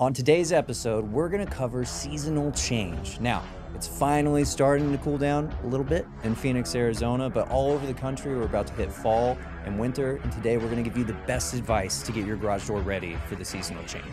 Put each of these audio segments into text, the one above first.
On today's episode, we're going to cover seasonal change. Now, it's finally starting to cool down a little bit in Phoenix, Arizona, but all over the country, we're about to hit fall and winter, and today we're going to give you the best advice to get your garage door ready for the seasonal change.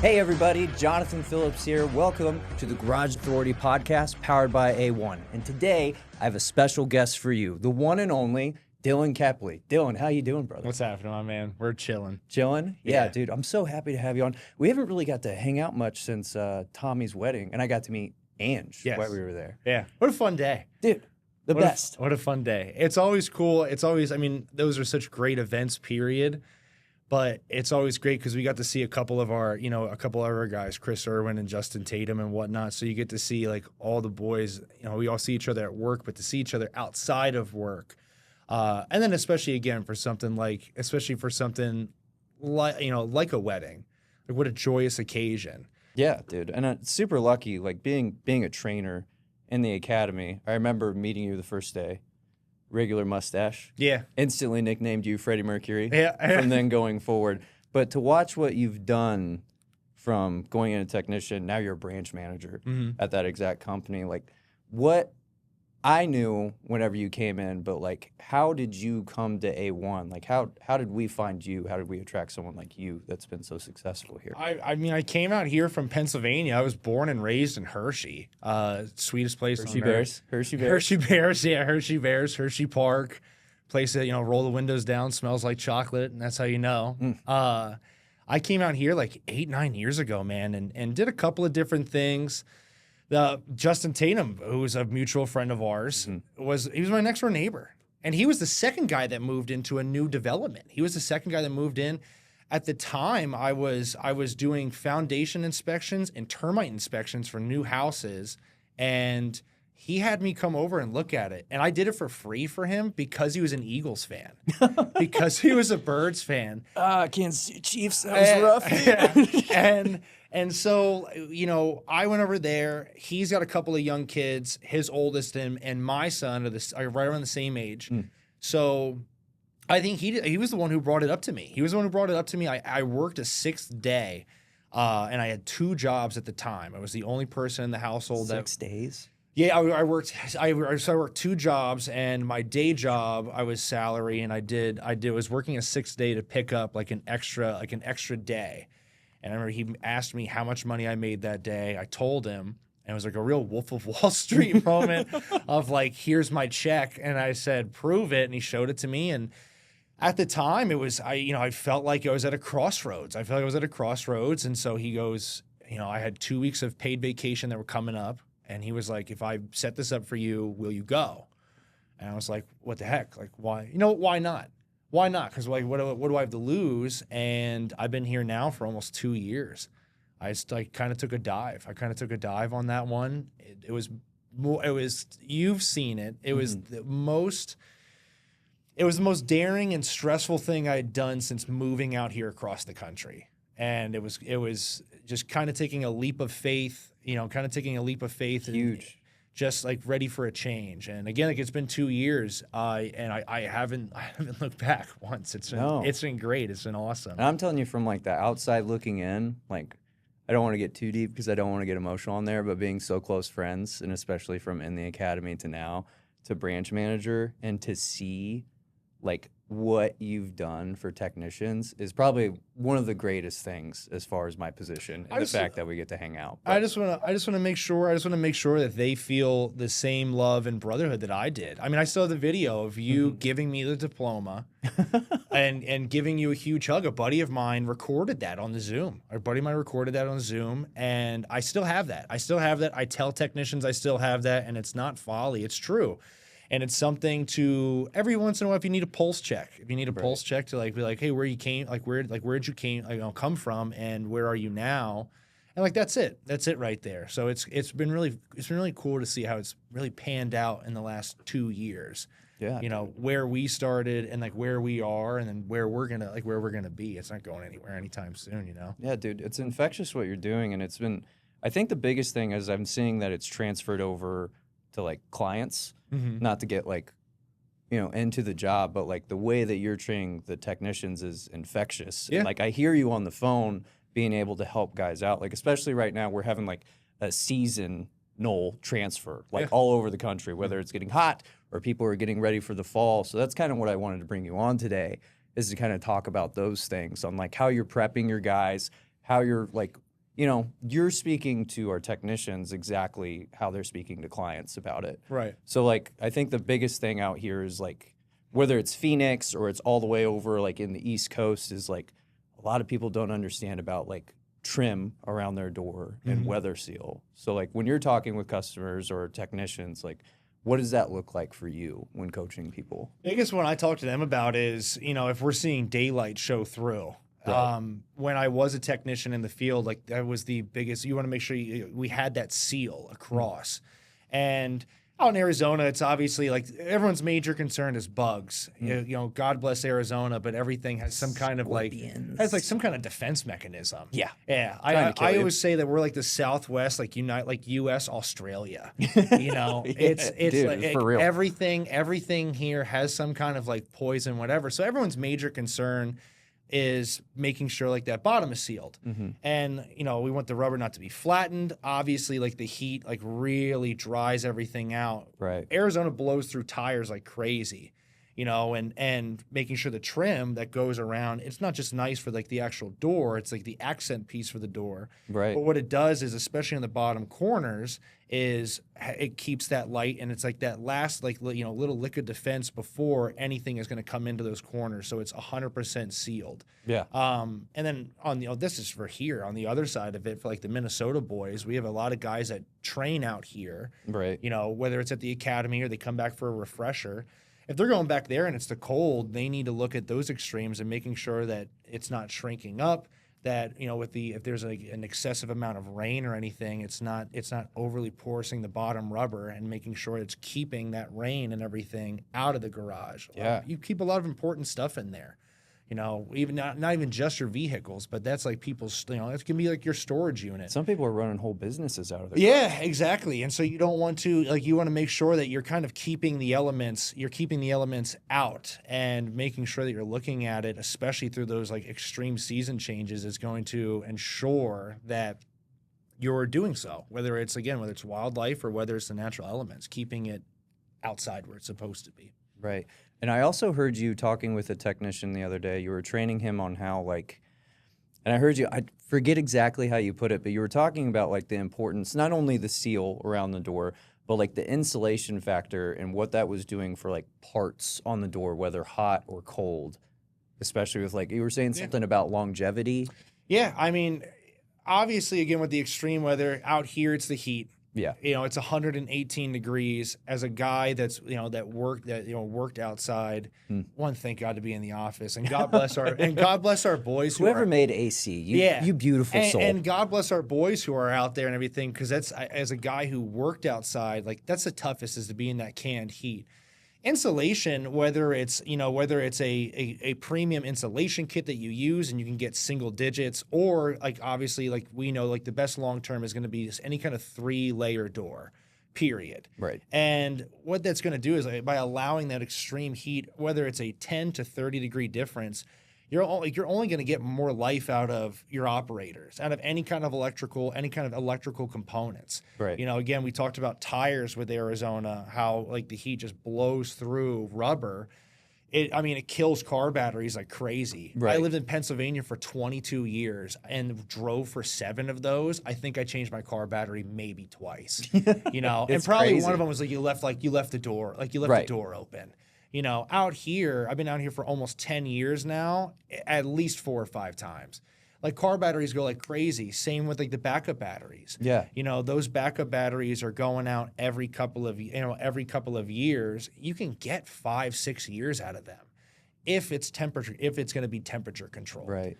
Hey everybody, Jonathan Phillips here. Welcome to the Garage Authority podcast powered by A1. And today, I have a special guest for you, the one and only Dylan Keppley. Dylan, how you doing, brother? What's happening, my man? We're chilling. Chilling? Yeah, dude, I'm so happy to have you on. We haven't really got to hang out much since Tommy's wedding, and I got to meet Ange while we were there. Yeah, what a fun day. Dude, best. What a fun day. It's always cool. It's always, I mean, those are such great events, period. But it's always great because we got to see a couple of our guys, Chris Irwin and Justin Tatum and whatnot. So you get to see like all the boys, we all see each other at work, but to see each other outside of work. And then especially again for something like like a wedding, like what a joyous occasion. Yeah, dude. And I'm super lucky, like being a trainer in the academy. I remember meeting you the first day. Regular mustache. Yeah. Instantly nicknamed you Freddie Mercury. Yeah. From then going forward. But to watch what you've done from going into technician, now you're a branch manager at that exact company. Like what I knew whenever you came in, but like how did you come to A1? Like how did we find you? How did we attract someone like you that's been so successful here? I mean, I came out here from Pennsylvania. I was born and raised in Hershey, sweetest place Hershey on Bears. earth. Hershey Bears, yeah, Hershey Bears, Hershey Park. Place that, roll the windows down, smells like chocolate, and that's how you know. I came out here like 8-9 years ago, man, and did a couple of different things. Justin Tatum, who was a mutual friend of ours, was my next door neighbor. And he was the second guy that moved into a new development. He was the second guy that moved in. At the time, I was doing foundation inspections and termite inspections for new houses, and he had me come over and look at it. And I did it for free for him because he was an Eagles fan, because he was a Birds fan. Kansas City Chiefs, sounds rough. And so, I went over there. He's got a couple of young kids. His oldest and my son are right around the same age. So I think he was the one who brought it up to me. He was the one who brought it up to me. I worked a 6th day, and I had 2 jobs at the time. I was the only person in the household. 6 days? Yeah, I worked 2 jobs, and my day job I was salary, and I was working a 6th day to pick up like an extra day. And I remember he asked me how much money I made that day. I told him, and it was like a real Wolf of Wall Street moment of like, here's my check. And I said, prove it. And he showed it to me. And at the time, I felt like I was at a crossroads. And so he goes, I had 2 weeks of paid vacation that were coming up. And he was like, if I set this up for you, will you go? And I was like, what the heck? Like, why? Why not? Why not? Because like, what do I have to lose? And I've been here now for almost 2 years. I just kind of took a dive. On that one. It was you've seen it. It was the most daring and stressful thing I'd done since moving out here across the country. And it was just kind of taking a leap of faith. Huge. Just like ready for a change. And again, like it's been 2 years, and I haven't looked back once. It's been great. It's been awesome. And I'm telling you from like the outside looking in, like I don't want to get too deep because I don't want to get emotional on there, but being so close friends, and especially from in the academy to now to branch manager, and to see like what you've done for technicians is probably one of the greatest things as far as my position and the fact that we get to hang out. But I just want to make sure that they feel the same love and brotherhood that I did. I mean, I saw the video of you giving me the diploma and giving you a huge hug. A buddy of mine recorded that on the Zoom. And I still have that. I tell technicians I still have that, and it's not folly. It's true. And it's something to every once in a while, if you need a pulse check, pulse check to like be like, hey, where'd you come from, and where are you now? And like that's it right there. So it's been really cool to see how it's really panned out in the last 2 years. Yeah, where we started and like where we are, and then where we're gonna be. It's not going anywhere anytime soon. Yeah, dude, it's infectious what you're doing, and it's been. I think the biggest thing is I'm seeing that it's transferred over to like clients, not to get like into the job, but like the way that you're training the technicians is infectious. Yeah. And like I hear you on the phone being able to help guys out. Like especially right now, we're having like a seasonal transfer, like all over the country, whether it's getting hot or people are getting ready for the fall. So that's kind of what I wanted to bring you on today, is to kind of talk about those things on like how you're prepping your guys, how you're like, you're speaking to our technicians exactly how they're speaking to clients about it. Right. So like I think the biggest thing out here is like whether it's Phoenix or it's all the way over like in the East Coast, is like a lot of people don't understand about like trim around their door and weather seal. So like when you're talking with customers or technicians, like what does that look like for you when coaching people? I guess what I talk to them about is, if we're seeing daylight show through. Right. When I was a technician in the field, like that was the biggest. You want to make sure we had that seal across. And out in Arizona, it's obviously like everyone's major concern is bugs. God bless Arizona, but everything has some kind of has some kind of defense mechanism. Yeah. I always say that we're like the Southwest, like U.S. Australia. It's Dude, like for real. everything here has some kind of like poison, whatever. So everyone's major concern is making sure like that bottom is sealed. And, we want the rubber not to be flattened. Obviously, like the heat like really dries everything out. Right. Arizona blows through tires like crazy, and making sure the trim that goes around, it's not just nice for like the actual door, it's like the accent piece for the door. Right. But what it does is, especially in the bottom corners, is it keeps that light, and it's like that last little liquid defense before anything is going to come into those corners. So it's 100% sealed. Yeah. And then this is for here on the other side of it, for like the Minnesota boys, we have a lot of guys that train out here. Right. Whether it's at the academy or they come back for a refresher. If they're going back there and it's the cold, they need to look at those extremes and making sure that it's not shrinking up. That if there's an excessive amount of rain or anything, it's not overly porosing the bottom rubber, and making sure it's keeping that rain and everything out of the garage. Yeah. You keep a lot of important stuff in there. Even not even just your vehicles, but that's like people's. It can be like your storage unit. Some people are running whole businesses out of there. Yeah, exactly. And so you don't want to you want to make sure that you're kind of keeping the elements. You're keeping the elements out and making sure that you're looking at it, especially through those like extreme season changes, is going to ensure that you're doing so. Whether it's wildlife or whether it's the natural elements, keeping it outside where it's supposed to be. Right. And I also heard you talking with a technician the other day. You were training him on how and I heard you, I forget exactly how you put it, but you were talking about like the importance, not only the seal around the door, but like the insulation factor and what that was doing for like parts on the door, whether hot or cold, especially with like, you were saying something about longevity. Yeah. I mean, obviously, again, with the extreme weather out here, it's the heat. Yeah. It's 118 degrees. As a guy that's, worked outside, one, thank God to be in the office, and God bless our boys. Whoever made AC, you beautiful soul. And God bless our boys who are out there and everything, because that's, as a guy who worked outside, like that's the toughest, is to be in that canned heat. Insulation, whether it's a premium insulation kit that you use and you can get single digits, or like obviously like we know like the best long term is going to be just any kind of 3-layer door, period. Right. And what that's going to do is by allowing that extreme heat, whether it's a 10 to 30 degree difference, you're only going to get more life out of your operators, out of any kind of electrical components. Right. Again, we talked about tires with Arizona, how like the heat just blows through rubber. It kills car batteries like crazy. Right. I lived in Pennsylvania for 22 years and drove for 7 of those. I think I changed my car battery maybe twice. And probably crazy. one of them was like you left the door the door open. Out here, I've been out here for almost 10 years now, at least 4 or 5 times. Like car batteries go like crazy. Same with like the backup batteries. Yeah. Those backup batteries are going out every couple of years. You can get 5-6 years out of them if it's going to be temperature controlled. Right.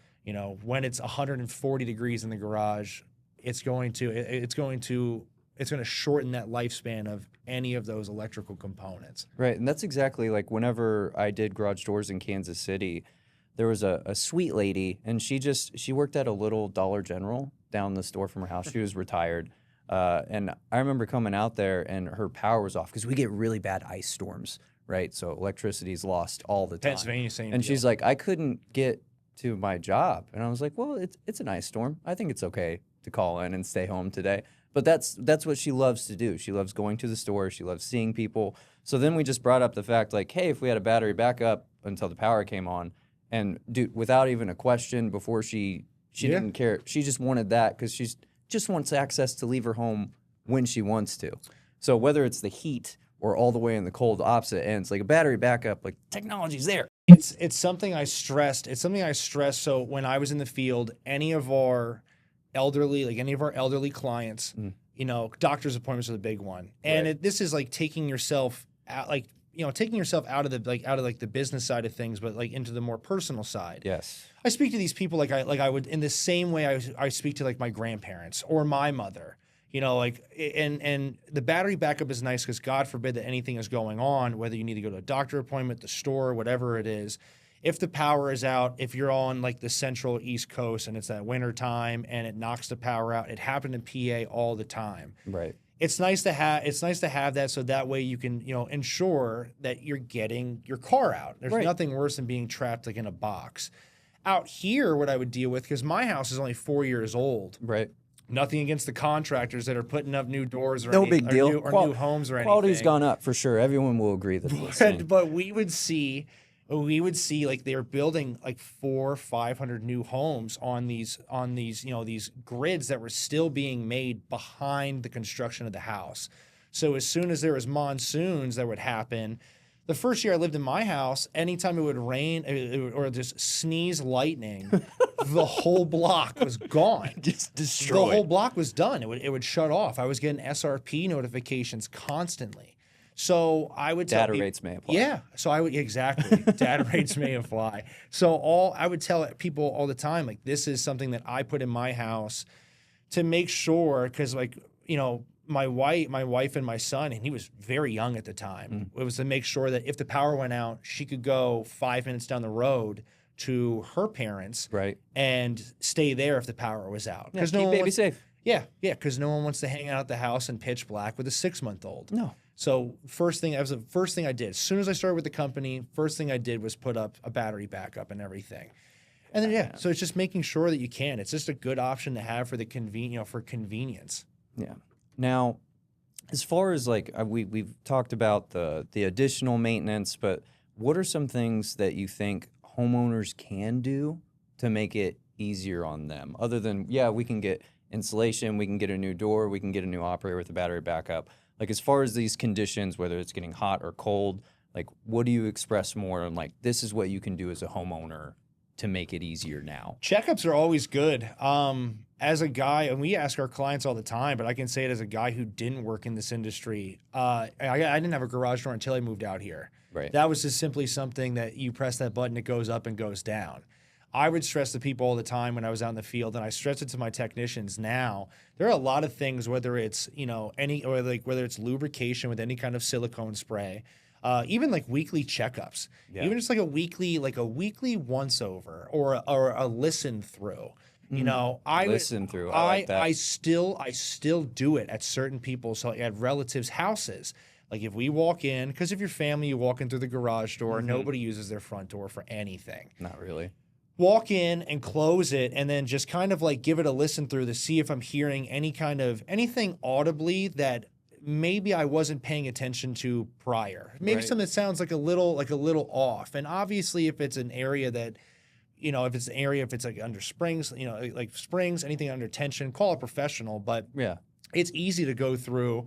When it's 140 degrees in the garage, it's going to shorten that lifespan of any of those electrical components. Right. And that's exactly like whenever I did garage doors in Kansas City, there was a sweet lady, and she worked at a little Dollar General down the store from her house. She was retired. And I remember coming out there and her power was off because we get really bad ice storms right? So electricity's lost all the time. Pennsylvania, same And deal. she's like, I couldn't get to my job. And I was like, well, it's an ice storm. I think it's okay to call in and stay home today. But that's what she loves to do. She loves going to the store. She loves seeing people. So then we just brought up the fact, like, hey, if we had a battery backup until the power came on, and dude, without even a question before she didn't care. She just wanted that because she just wants access to leave her home when she wants to. So whether it's the heat or all the way in the cold opposite ends, like a battery backup, like technology's there. It's something I stressed. It's something I stressed. So when I was in the field, any of our elderly clients, you know, doctor's appointments are the big one. And Right. this is like taking yourself out, like, you know, taking yourself out of the business side of things, but like into the more personal side. Yes. I speak to these people like I would in the same way I speak to like my grandparents or my mother. You know, like, and the battery backup is nice because God forbid that anything is going on, whether you need to go to a doctor appointment, the store, whatever it is. If the power is out, if you're on like the central East Coast and it's that winter time and it knocks the power out, it happened in PA all the time. Right. It's nice to have that so that way you can, you know, ensure that you're getting your car out. There's Right. nothing worse than being trapped like in a box. Out here, what I would deal with, because my house is only 4 years old. Right. Nothing against the contractors that are putting up new doors or No any, big or deal. new, or new homes or anything. Quality's gone up for sure. Everyone will agree that. But we would see like they're building like 400 or 500 new homes on these you know, these grids that were still being made behind the construction of the house. So as soon as there was monsoons that would happen, the first year I lived in my house, anytime it would rain or just sneeze lightning, the whole block was gone. Just The destroyed. whole block was done. It would shut off. I was getting SRP notifications constantly. So I would tell Data people, rates may apply. yeah. So I would exactly data rates may apply. So I would tell people all the time, like, this is something that I put in my house to make sure, because like, you know, my wife and my son, and he was very young at the time. It was to make sure that if the power went out, she could go 5 minutes down the road to her parents, Right. and stay there if the power was out. Yeah, Because keep baby safe. yeah, because no one wants to hang out at the house in pitch black with a 6-month-old. No. So that was the first thing I did. As soon as I started with the company, first thing I did was put up a battery backup and everything. And then so it's just making sure that you can. It's just a good option to have for the for convenience. Yeah. Now, as far as like we've talked about the additional maintenance, but what are some things that you think homeowners can do to make it easier on them? Other than, we can get insulation, we can get a new door, we can get a new operator with a battery backup. Like, as far as these conditions, whether it's getting hot or cold, like, what do you express more on, like, this is what you can do as a homeowner to make it easier now? Checkups are always good. As a guy, and we ask our clients all the time, but I can say it as a guy who didn't work in this industry. I didn't have a garage door until I moved out here. Right. That was just simply something that you press that button, it goes up and goes down. I would stress to people all the time when I was out in the field, and I stress it to my technicians now. There are a lot of things, whether it's, you know, whether it's lubrication with any kind of silicone spray, even like weekly checkups, even just like a weekly once over or a listen through. You know, I like that. I still do it at certain people. So at relatives' houses. Like, if we walk in, because if you're family, you walk in through the garage door. Nobody uses their front door for anything. Not really. Walk in and close it, and then just kind of like give it a listen through to see if I'm hearing anything audibly that maybe I wasn't paying attention to prior. Maybe something that sounds like a little off. And obviously, if it's an area that, you know, if it's like under springs, you know, like springs, anything under tension, call a professional. But it's easy to go through.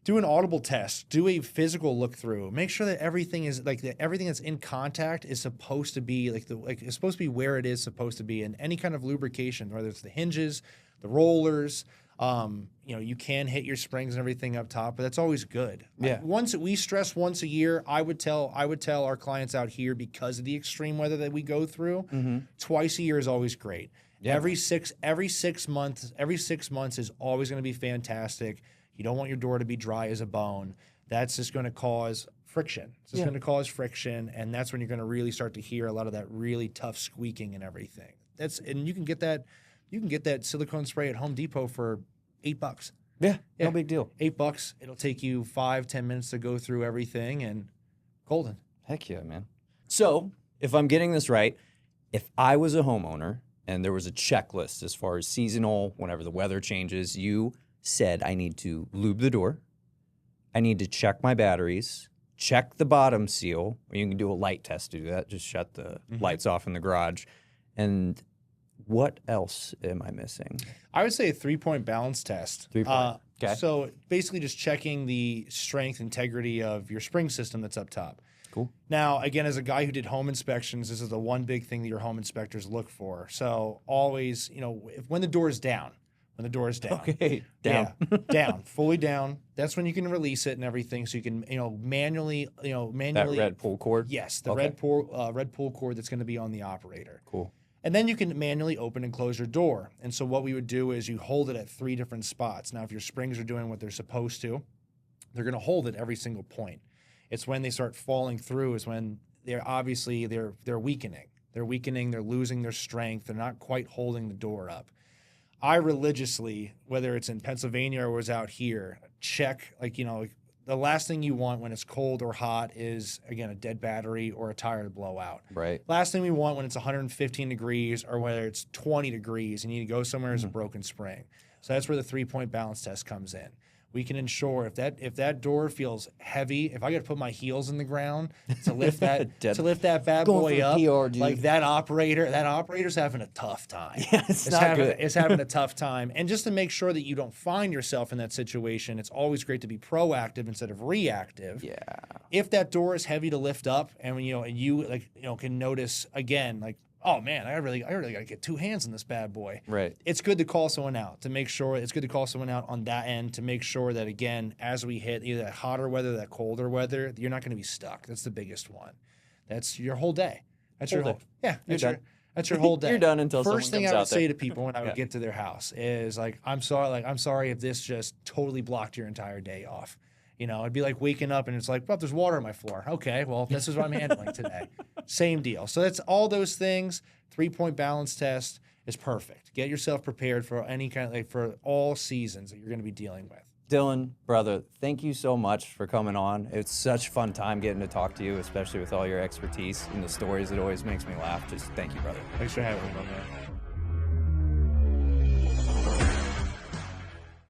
Do an audible test. Do a physical look through. Make sure that everything is everything that's in contact is supposed to be it's supposed to be where it is supposed to be. And any kind of lubrication, whether it's the hinges, the rollers, you know, you can hit your springs and everything up top, but that's always good. Yeah. Once a year, I would tell our clients out here, because of the extreme weather that we go through, twice a year is always great. Yeah. Every 6 months is always going to be fantastic. You don't want your door to be dry as a bone. That's just going to cause friction. It's just going to cause friction, and that's when you're going to really start to hear a lot of that really tough squeaking and everything. And you can get that silicone spray at Home Depot for $8. Yeah, no big deal. $8. It'll take you 5-10 minutes to go through everything, and Golden. Heck yeah, man. So if I'm getting this right, if I was a homeowner and there was a checklist as far as seasonal, whenever the weather changes, you said I need to lube the door, I need to check my batteries, check the bottom seal, or you can do a light test to do that, just shut the lights off in the garage. And what else am I missing? I would say a 3-point balance test. 3-point. Okay. So basically just checking the strength, integrity of your spring system that's up top. Cool. Now, again, as a guy who did home inspections, this is the one big thing that your home inspectors look for. So always, when the door is down, Okay, down. Yeah, down, fully down. That's when you can release it and everything. So you can, manually. That red pull cord? Yes, the Okay. red pull cord that's going to be on the operator. Cool. And then you can manually open and close your door. And so what we would do is you hold it at 3 different spots. Now, if your springs are doing what they're supposed to, they're going to hold it every single point. It's when they start falling through is when they're weakening. They're weakening, they're losing their strength, they're not quite holding the door up. I religiously, whether it's in Pennsylvania or was out here, check, the last thing you want when it's cold or hot is, again, a dead battery or a tire to blow out. Right. Last thing we want when it's 115 degrees or whether it's 20 degrees and you need to go somewhere is a broken spring. So that's where the 3-point balance test comes in. We can ensure if that door feels heavy, if I got to put my heels in the ground to lift that bad boy up, like that operator's having a tough time. Yeah, it's not good. It's having a tough time. And just to make sure that you don't find yourself in that situation, it's always great to be proactive instead of reactive. Yeah. If that door is heavy to lift up, and you can notice again, like, oh man, I really got to get 2 hands on this bad boy. Right. It's good to call someone out to make sure. It's good to call someone out on that end to make sure that, again, as we hit either that hotter weather, that colder weather, you're not going to be stuck. That's the biggest one. That's your whole day. That's your whole. Yeah. You're done. That's your whole day. You're done until First someone thing comes I would out there. say to people when I would get to their house is I'm sorry if this just totally blocked your entire day off. It'd be like waking up and it's like, well, there's water on my floor. Okay, well, this is what I'm handling today. Same deal. So that's all those things. 3-point balance test is perfect. Get yourself prepared for any kind of, for all seasons that you're going to be dealing with. Dylan, brother, thank you so much for coming on. It's such a fun time getting to talk to you, especially with all your expertise and the stories. It always makes me laugh. Just thank you, brother. Thanks for having me, my man.